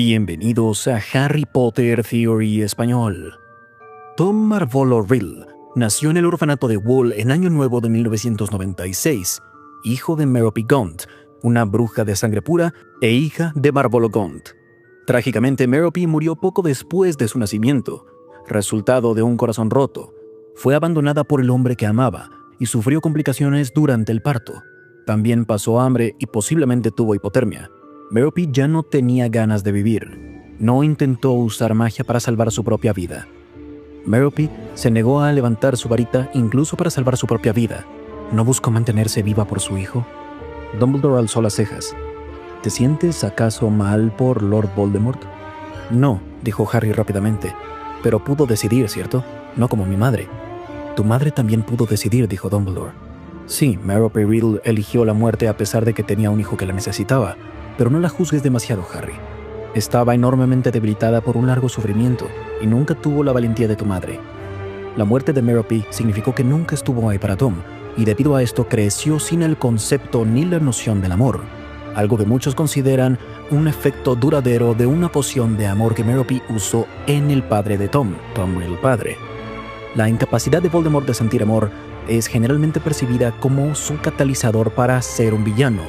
Bienvenidos a Harry Potter Theory Español. Tom Marvolo Riddle nació en el orfanato de Wool en Año Nuevo de 1996, hijo de Merope Gaunt, una bruja de sangre pura e hija de Marvolo Gaunt. Trágicamente, Merope murió poco después de su nacimiento, resultado de un corazón roto. Fue abandonada por el hombre que amaba y sufrió complicaciones durante el parto. También pasó hambre y posiblemente tuvo hipotermia. Merope ya no tenía ganas de vivir. No intentó usar magia para salvar su propia vida. Merope se negó a levantar su varita incluso para salvar su propia vida. ¿No buscó mantenerse viva por su hijo? Dumbledore alzó las cejas. ¿Te sientes acaso mal por Lord Voldemort? No, dijo Harry rápidamente. Pero pudo decidir, ¿cierto? No como mi madre. Tu madre también pudo decidir, dijo Dumbledore. Sí, Merope Riddle eligió la muerte a pesar de que tenía un hijo que la necesitaba. Pero no la juzgues demasiado, Harry. Estaba enormemente debilitada por un largo sufrimiento y nunca tuvo la valentía de tu madre. La muerte de Merope significó que nunca estuvo ahí para Tom, y debido a esto creció sin el concepto ni la noción del amor, algo que muchos consideran un efecto duradero de una poción de amor que Merope usó en el padre de Tom Riddle padre. La incapacidad de Voldemort de sentir amor es generalmente percibida como su catalizador para ser un villano.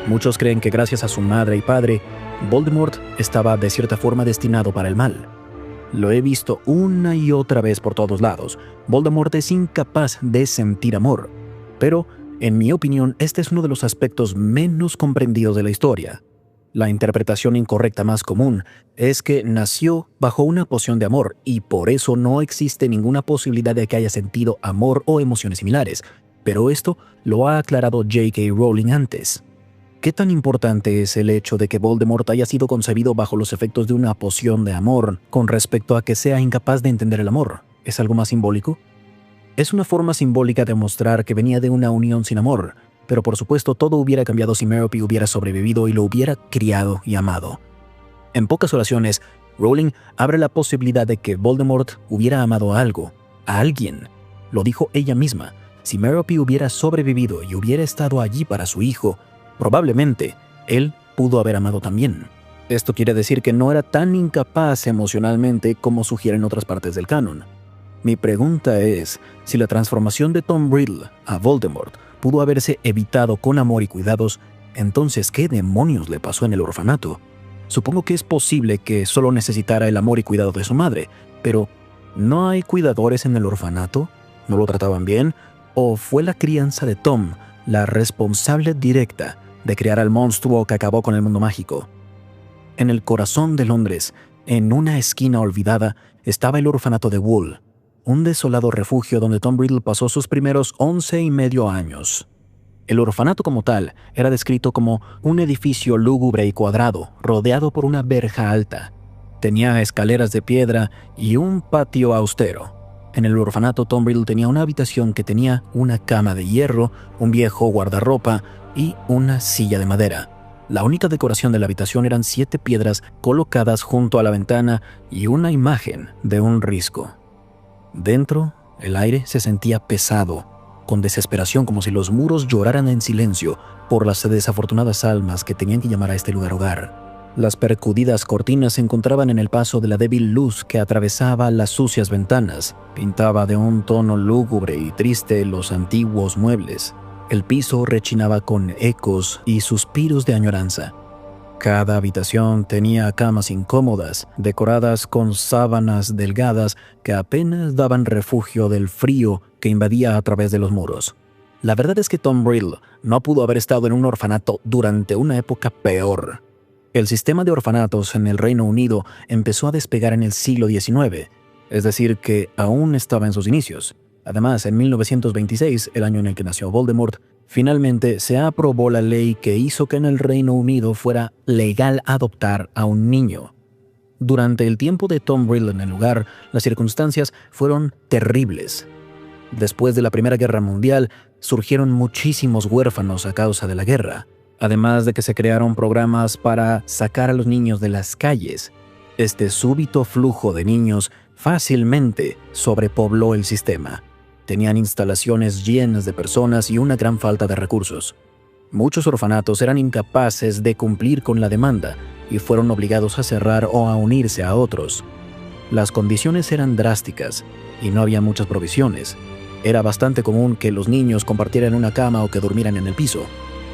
Muchos creen que gracias a su madre y padre, Voldemort estaba de cierta forma destinado para el mal. Lo he visto una y otra vez por todos lados. Voldemort es incapaz de sentir amor. Pero, en mi opinión, este es uno de los aspectos menos comprendidos de la historia. La interpretación incorrecta más común es que nació bajo una poción de amor y por eso no existe ninguna posibilidad de que haya sentido amor o emociones similares. Pero esto lo ha aclarado J.K. Rowling antes. ¿Qué tan importante es el hecho de que Voldemort haya sido concebido bajo los efectos de una poción de amor con respecto a que sea incapaz de entender el amor? ¿Es algo más simbólico? Es una forma simbólica de mostrar que venía de una unión sin amor, pero por supuesto todo hubiera cambiado si Merope hubiera sobrevivido y lo hubiera criado y amado. En pocas oraciones, Rowling abre la posibilidad de que Voldemort hubiera amado a algo, a alguien. Lo dijo ella misma. Si Merope hubiera sobrevivido y hubiera estado allí para su hijo, probablemente él pudo haber amado también. Esto quiere decir que no era tan incapaz emocionalmente como sugieren otras partes del canon. Mi pregunta es, si la transformación de Tom Riddle a Voldemort pudo haberse evitado con amor y cuidados, entonces ¿qué demonios le pasó en el orfanato? Supongo que es posible que solo necesitara el amor y cuidado de su madre, pero ¿no hay cuidadores en el orfanato? ¿No lo trataban bien? ¿O fue la crianza de Tom la responsable directa de crear al monstruo que acabó con el mundo mágico? En el corazón de Londres, en una esquina olvidada, estaba el orfanato de Wool, un desolado refugio donde Tom Riddle pasó sus primeros 11 y medio años. El orfanato como tal era descrito como un edificio lúgubre y cuadrado, rodeado por una verja alta. Tenía escaleras de piedra y un patio austero. En el orfanato, Tom Riddle tenía una habitación que tenía una cama de hierro, un viejo guardarropa y una silla de madera. La única decoración de la habitación eran 7 piedras colocadas junto a la ventana y una imagen de un risco. Dentro, el aire se sentía pesado, con desesperación, como si los muros lloraran en silencio por las desafortunadas almas que tenían que llamar a este lugar hogar. Las percudidas cortinas se encontraban en el paso de la débil luz que atravesaba las sucias ventanas. Pintaba de un tono lúgubre y triste los antiguos muebles. El piso rechinaba con ecos y suspiros de añoranza. Cada habitación tenía camas incómodas, decoradas con sábanas delgadas que apenas daban refugio del frío que invadía a través de los muros. La verdad es que Tom Riddle no pudo haber estado en un orfanato durante una época peor. El sistema de orfanatos en el Reino Unido empezó a despegar en el siglo XIX, es decir, que aún estaba en sus inicios. Además, en 1926, el año en el que nació Voldemort, finalmente se aprobó la ley que hizo que en el Reino Unido fuera legal adoptar a un niño. Durante el tiempo de Tom Riddle en el lugar, las circunstancias fueron terribles. Después de la Primera Guerra Mundial, surgieron muchísimos huérfanos a causa de la guerra, además de que se crearon programas para sacar a los niños de las calles. Este súbito flujo de niños fácilmente sobrepobló el sistema. Tenían instalaciones llenas de personas y una gran falta de recursos. Muchos orfanatos eran incapaces de cumplir con la demanda, y fueron obligados a cerrar o a unirse a otros. Las condiciones eran drásticas y no había muchas provisiones. Era bastante común que los niños compartieran una cama o que durmieran en el piso.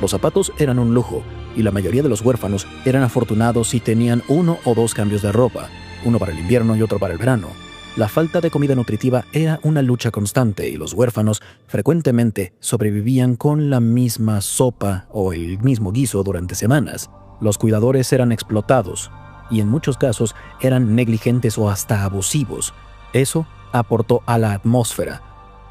Los zapatos eran un lujo y la mayoría de los huérfanos eran afortunados si tenían 1 o 2 cambios de ropa, uno para el invierno y otro para el verano. La falta de comida nutritiva era una lucha constante y los huérfanos frecuentemente sobrevivían con la misma sopa o el mismo guiso durante semanas. Los cuidadores eran explotados y en muchos casos eran negligentes o hasta abusivos. Eso aportó a la atmósfera.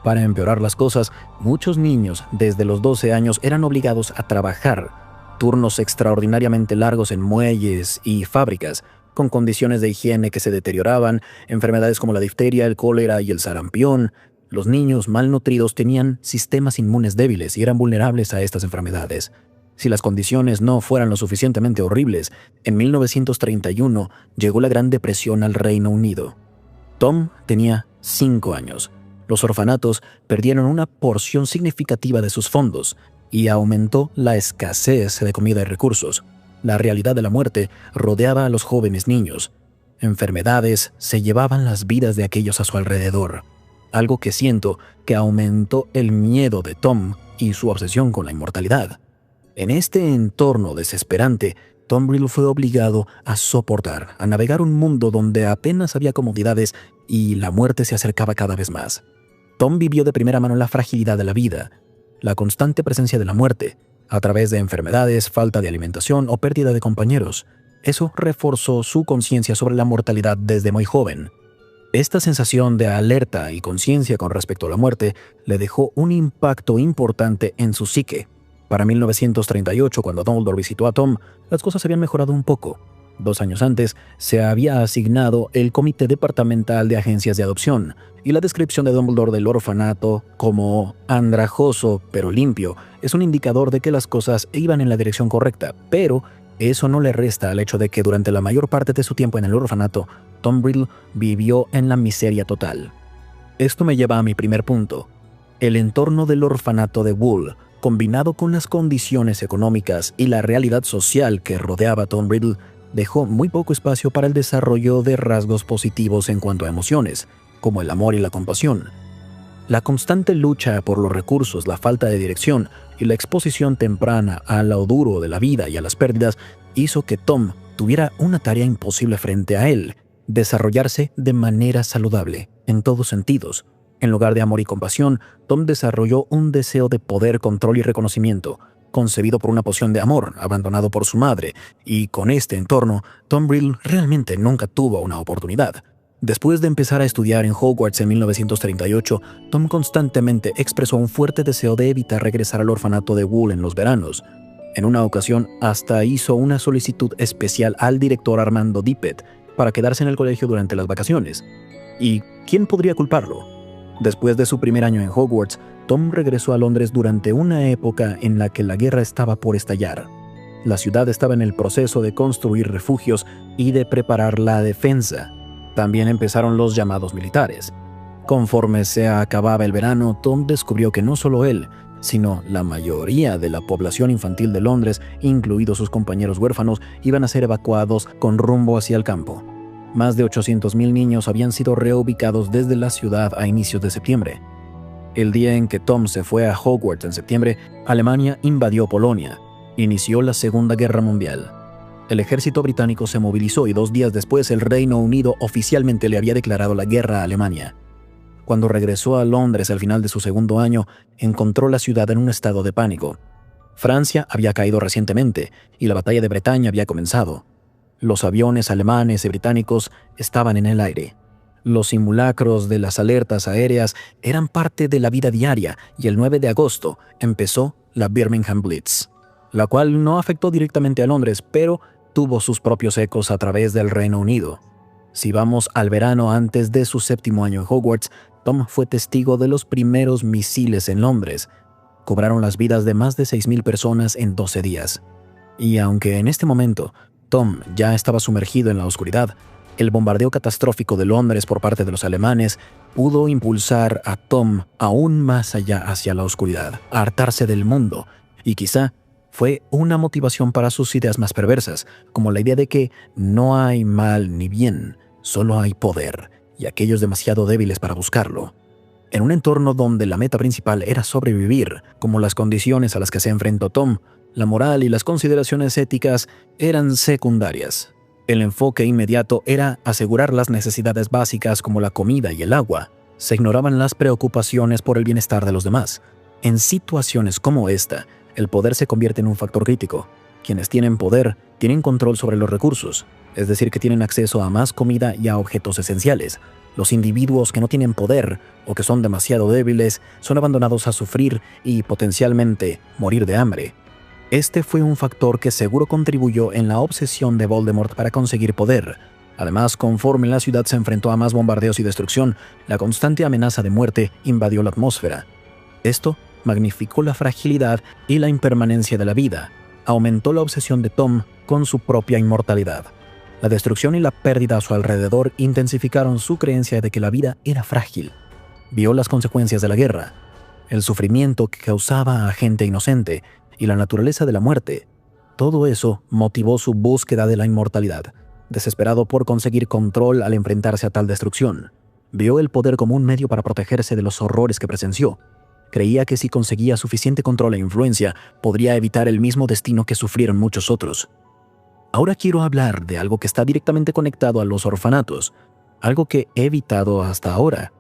Para empeorar las cosas, muchos niños desde los 12 años eran obligados a trabajar, turnos extraordinariamente largos en muelles y fábricas, con condiciones de higiene que se deterioraban, enfermedades como la difteria, el cólera y el sarampión. Los niños malnutridos tenían sistemas inmunes débiles y eran vulnerables a estas enfermedades. Si las condiciones no fueran lo suficientemente horribles, en 1931 llegó la Gran Depresión al Reino Unido. Tom tenía 5 años. Los orfanatos perdieron una porción significativa de sus fondos y aumentó la escasez de comida y recursos. La realidad de la muerte rodeaba a los jóvenes niños. Enfermedades se llevaban las vidas de aquellos a su alrededor, algo que siento que aumentó el miedo de Tom y su obsesión con la inmortalidad. En este entorno desesperante, Tom Riddle fue obligado a soportar, a navegar un mundo donde apenas había comodidades y la muerte se acercaba cada vez más. Tom vivió de primera mano la fragilidad de la vida, la constante presencia de la muerte, a través de enfermedades, falta de alimentación o pérdida de compañeros. Eso reforzó su conciencia sobre la mortalidad desde muy joven. Esta sensación de alerta y conciencia con respecto a la muerte le dejó un impacto importante en su psique. Para 1938, cuando Dumbledore visitó a Tom, las cosas habían mejorado un poco. 2 años antes, se había asignado el Comité Departamental de Agencias de Adopción, y la descripción de Dumbledore del orfanato como andrajoso pero limpio es un indicador de que las cosas iban en la dirección correcta, pero eso no le resta al hecho de que durante la mayor parte de su tiempo en el orfanato, Tom Riddle vivió en la miseria total. Esto me lleva a mi primer punto. El entorno del orfanato de Wool, combinado con las condiciones económicas y la realidad social que rodeaba a Tom Riddle, dejó muy poco espacio para el desarrollo de rasgos positivos en cuanto a emociones, como el amor y la compasión. La constante lucha por los recursos, la falta de dirección y la exposición temprana a lo duro de la vida y a las pérdidas hizo que Tom tuviera una tarea imposible frente a él: desarrollarse de manera saludable, en todos sentidos. En lugar de amor y compasión, Tom desarrolló un deseo de poder, control y reconocimiento, concebido por una poción de amor, abandonado por su madre, y con este entorno, Tom Riddle realmente nunca tuvo una oportunidad. Después de empezar a estudiar en Hogwarts en 1938, Tom constantemente expresó un fuerte deseo de evitar regresar al orfanato de Wool en los veranos. En una ocasión, hasta hizo una solicitud especial al director Armando Dippet para quedarse en el colegio durante las vacaciones. ¿Y quién podría culparlo? Después de su primer año en Hogwarts, Tom regresó a Londres durante una época en la que la guerra estaba por estallar. La ciudad estaba en el proceso de construir refugios y de preparar la defensa. También empezaron los llamados militares. Conforme se acababa el verano, Tom descubrió que no solo él, sino la mayoría de la población infantil de Londres, incluidos sus compañeros huérfanos, iban a ser evacuados con rumbo hacia el campo. Más de 800,000 niños habían sido reubicados desde la ciudad a inicios de septiembre. El día en que Tom se fue a Hogwarts en septiembre, Alemania invadió Polonia. Inició la Segunda Guerra Mundial. El ejército británico se movilizó y 2 días después el Reino Unido oficialmente le había declarado la guerra a Alemania. Cuando regresó a Londres al final de su segundo año, encontró la ciudad en un estado de pánico. Francia había caído recientemente y la batalla de Bretaña había comenzado. Los aviones alemanes y británicos estaban en el aire. Los simulacros de las alertas aéreas eran parte de la vida diaria y el 9 de agosto empezó la Birmingham Blitz, la cual no afectó directamente a Londres, pero tuvo sus propios ecos a través del Reino Unido. Si vamos al verano antes de su 7º año en Hogwarts, Tom fue testigo de los primeros misiles en Londres. Cobraron las vidas de más de 6,000 personas en 12 días. Y aunque en este momento Tom ya estaba sumergido en la oscuridad, el bombardeo catastrófico de Londres por parte de los alemanes pudo impulsar a Tom aún más allá hacia la oscuridad, a hartarse del mundo y quizá fue una motivación para sus ideas más perversas, como la idea de que no hay mal ni bien, solo hay poder, y aquellos demasiado débiles para buscarlo. En un entorno donde la meta principal era sobrevivir, como las condiciones a las que se enfrentó Tom, la moral y las consideraciones éticas eran secundarias. El enfoque inmediato era asegurar las necesidades básicas como la comida y el agua. Se ignoraban las preocupaciones por el bienestar de los demás. En situaciones como esta, el poder se convierte en un factor crítico. Quienes tienen poder tienen control sobre los recursos, es decir, que tienen acceso a más comida y a objetos esenciales. Los individuos que no tienen poder o que son demasiado débiles son abandonados a sufrir y, potencialmente, morir de hambre. Este fue un factor que seguro contribuyó en la obsesión de Voldemort para conseguir poder. Además, conforme la ciudad se enfrentó a más bombardeos y destrucción, la constante amenaza de muerte invadió la atmósfera. Esto magnificó la fragilidad y la impermanencia de la vida, aumentó la obsesión de Tom con su propia inmortalidad. La destrucción y la pérdida a su alrededor intensificaron su creencia de que la vida era frágil. Vio las consecuencias de la guerra, el sufrimiento que causaba a gente inocente y la naturaleza de la muerte. Todo eso motivó su búsqueda de la inmortalidad, desesperado por conseguir control al enfrentarse a tal destrucción. Vio el poder como un medio para protegerse de los horrores que presenció. Creía que si conseguía suficiente control e influencia, podría evitar el mismo destino que sufrieron muchos otros. Ahora quiero hablar de algo que está directamente conectado a los orfanatos, algo que he evitado hasta ahora.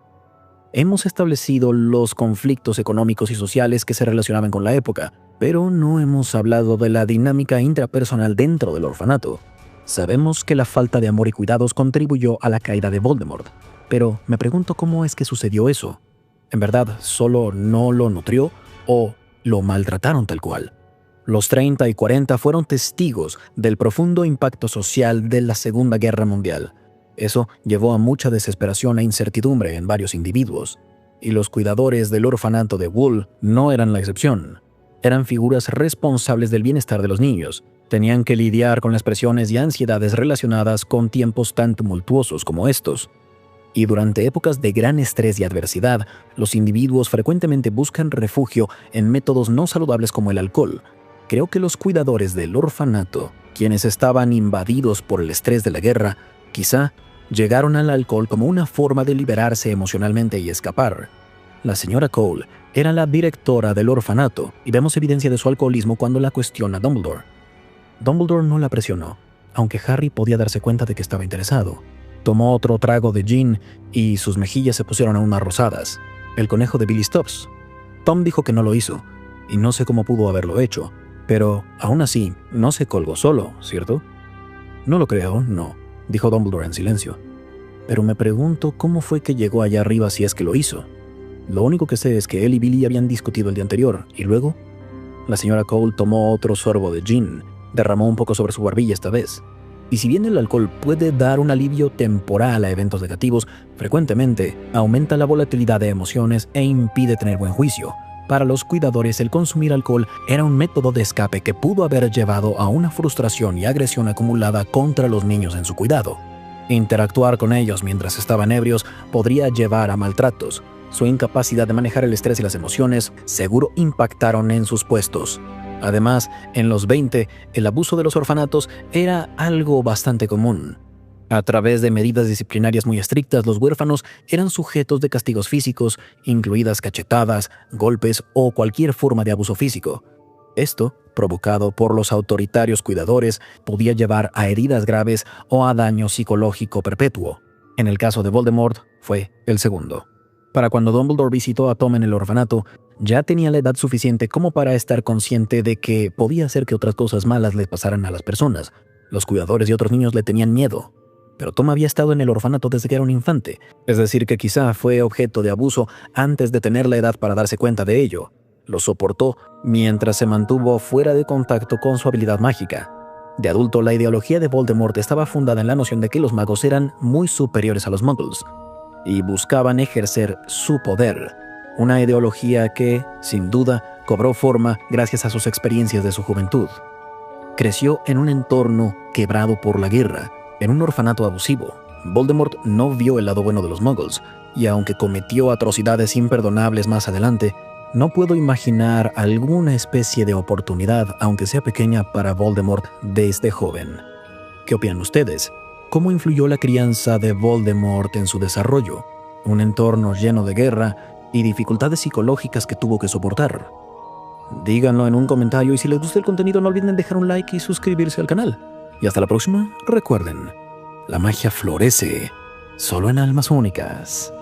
Hemos establecido los conflictos económicos y sociales que se relacionaban con la época, pero no hemos hablado de la dinámica intrapersonal dentro del orfanato. Sabemos que la falta de amor y cuidados contribuyó a la caída de Voldemort, pero me pregunto cómo es que sucedió eso. ¿En verdad solo no lo nutrió o lo maltrataron tal cual? Los 30 y 40 fueron testigos del profundo impacto social de la Segunda Guerra Mundial. Eso llevó a mucha desesperación e incertidumbre en varios individuos, y los cuidadores del orfanato de Wool no eran la excepción. Eran figuras responsables del bienestar de los niños. Tenían que lidiar con las presiones y ansiedades relacionadas con tiempos tan tumultuosos como estos. Y durante épocas de gran estrés y adversidad, los individuos frecuentemente buscan refugio en métodos no saludables como el alcohol. Creo que los cuidadores del orfanato, quienes estaban invadidos por el estrés de la guerra, quizá llegaron al alcohol como una forma de liberarse emocionalmente y escapar. La señora Cole era la directora del orfanato y vemos evidencia de su alcoholismo cuando la cuestiona Dumbledore. Dumbledore no la presionó, aunque Harry podía darse cuenta de que estaba interesado. Tomó otro trago de gin y sus mejillas se pusieron aún más rosadas. El conejo de Billy Stubbs. Tom dijo que no lo hizo, y no sé cómo pudo haberlo hecho, pero aún así no se colgó solo, ¿cierto? No lo creo, no, dijo Dumbledore en silencio. Pero me pregunto cómo fue que llegó allá arriba si es que lo hizo. Lo único que sé es que él y Billy habían discutido el día anterior, y luego la señora Cole tomó otro sorbo de gin, derramó un poco sobre su barbilla esta vez. Y si bien el alcohol puede dar un alivio temporal a eventos negativos, frecuentemente aumenta la volatilidad de emociones e impide tener buen juicio. Para los cuidadores, el consumir alcohol era un método de escape que pudo haber llevado a una frustración y agresión acumulada contra los niños en su cuidado. Interactuar con ellos mientras estaban ebrios podría llevar a maltratos. Su incapacidad de manejar el estrés y las emociones seguro impactaron en sus puestos. Además, en los 20, el abuso de los orfanatos era algo bastante común. A través de medidas disciplinarias muy estrictas, los huérfanos eran sujetos de castigos físicos, incluidas cachetadas, golpes o cualquier forma de abuso físico. Esto, provocado por los autoritarios cuidadores, podía llevar a heridas graves o a daño psicológico perpetuo. En el caso de Voldemort, fue el segundo. Para cuando Dumbledore visitó a Tom en el orfanato, ya tenía la edad suficiente como para estar consciente de que podía hacer que otras cosas malas le pasaran a las personas. Los cuidadores y otros niños le tenían miedo. Pero Tom había estado en el orfanato desde que era un infante, es decir, que quizá fue objeto de abuso antes de tener la edad para darse cuenta de ello. Lo soportó mientras se mantuvo fuera de contacto con su habilidad mágica. De adulto, la ideología de Voldemort estaba fundada en la noción de que los magos eran muy superiores a los muggles y buscaban ejercer su poder. Una ideología que, sin duda, cobró forma gracias a sus experiencias de su juventud. Creció en un entorno quebrado por la guerra, en un orfanato abusivo. Voldemort no vio el lado bueno de los muggles, y aunque cometió atrocidades imperdonables más adelante, No puedo imaginar alguna especie de oportunidad, aunque sea pequeña, para Voldemort desde joven. ¿Qué opinan ustedes? ¿Cómo influyó la crianza de Voldemort en su desarrollo? Un entorno lleno de guerra y dificultades psicológicas que tuvo que soportar. Díganlo en un comentario y si les gusta el contenido no olviden dejar un like y suscribirse al canal. Y hasta la próxima, recuerden, la magia florece solo en almas únicas.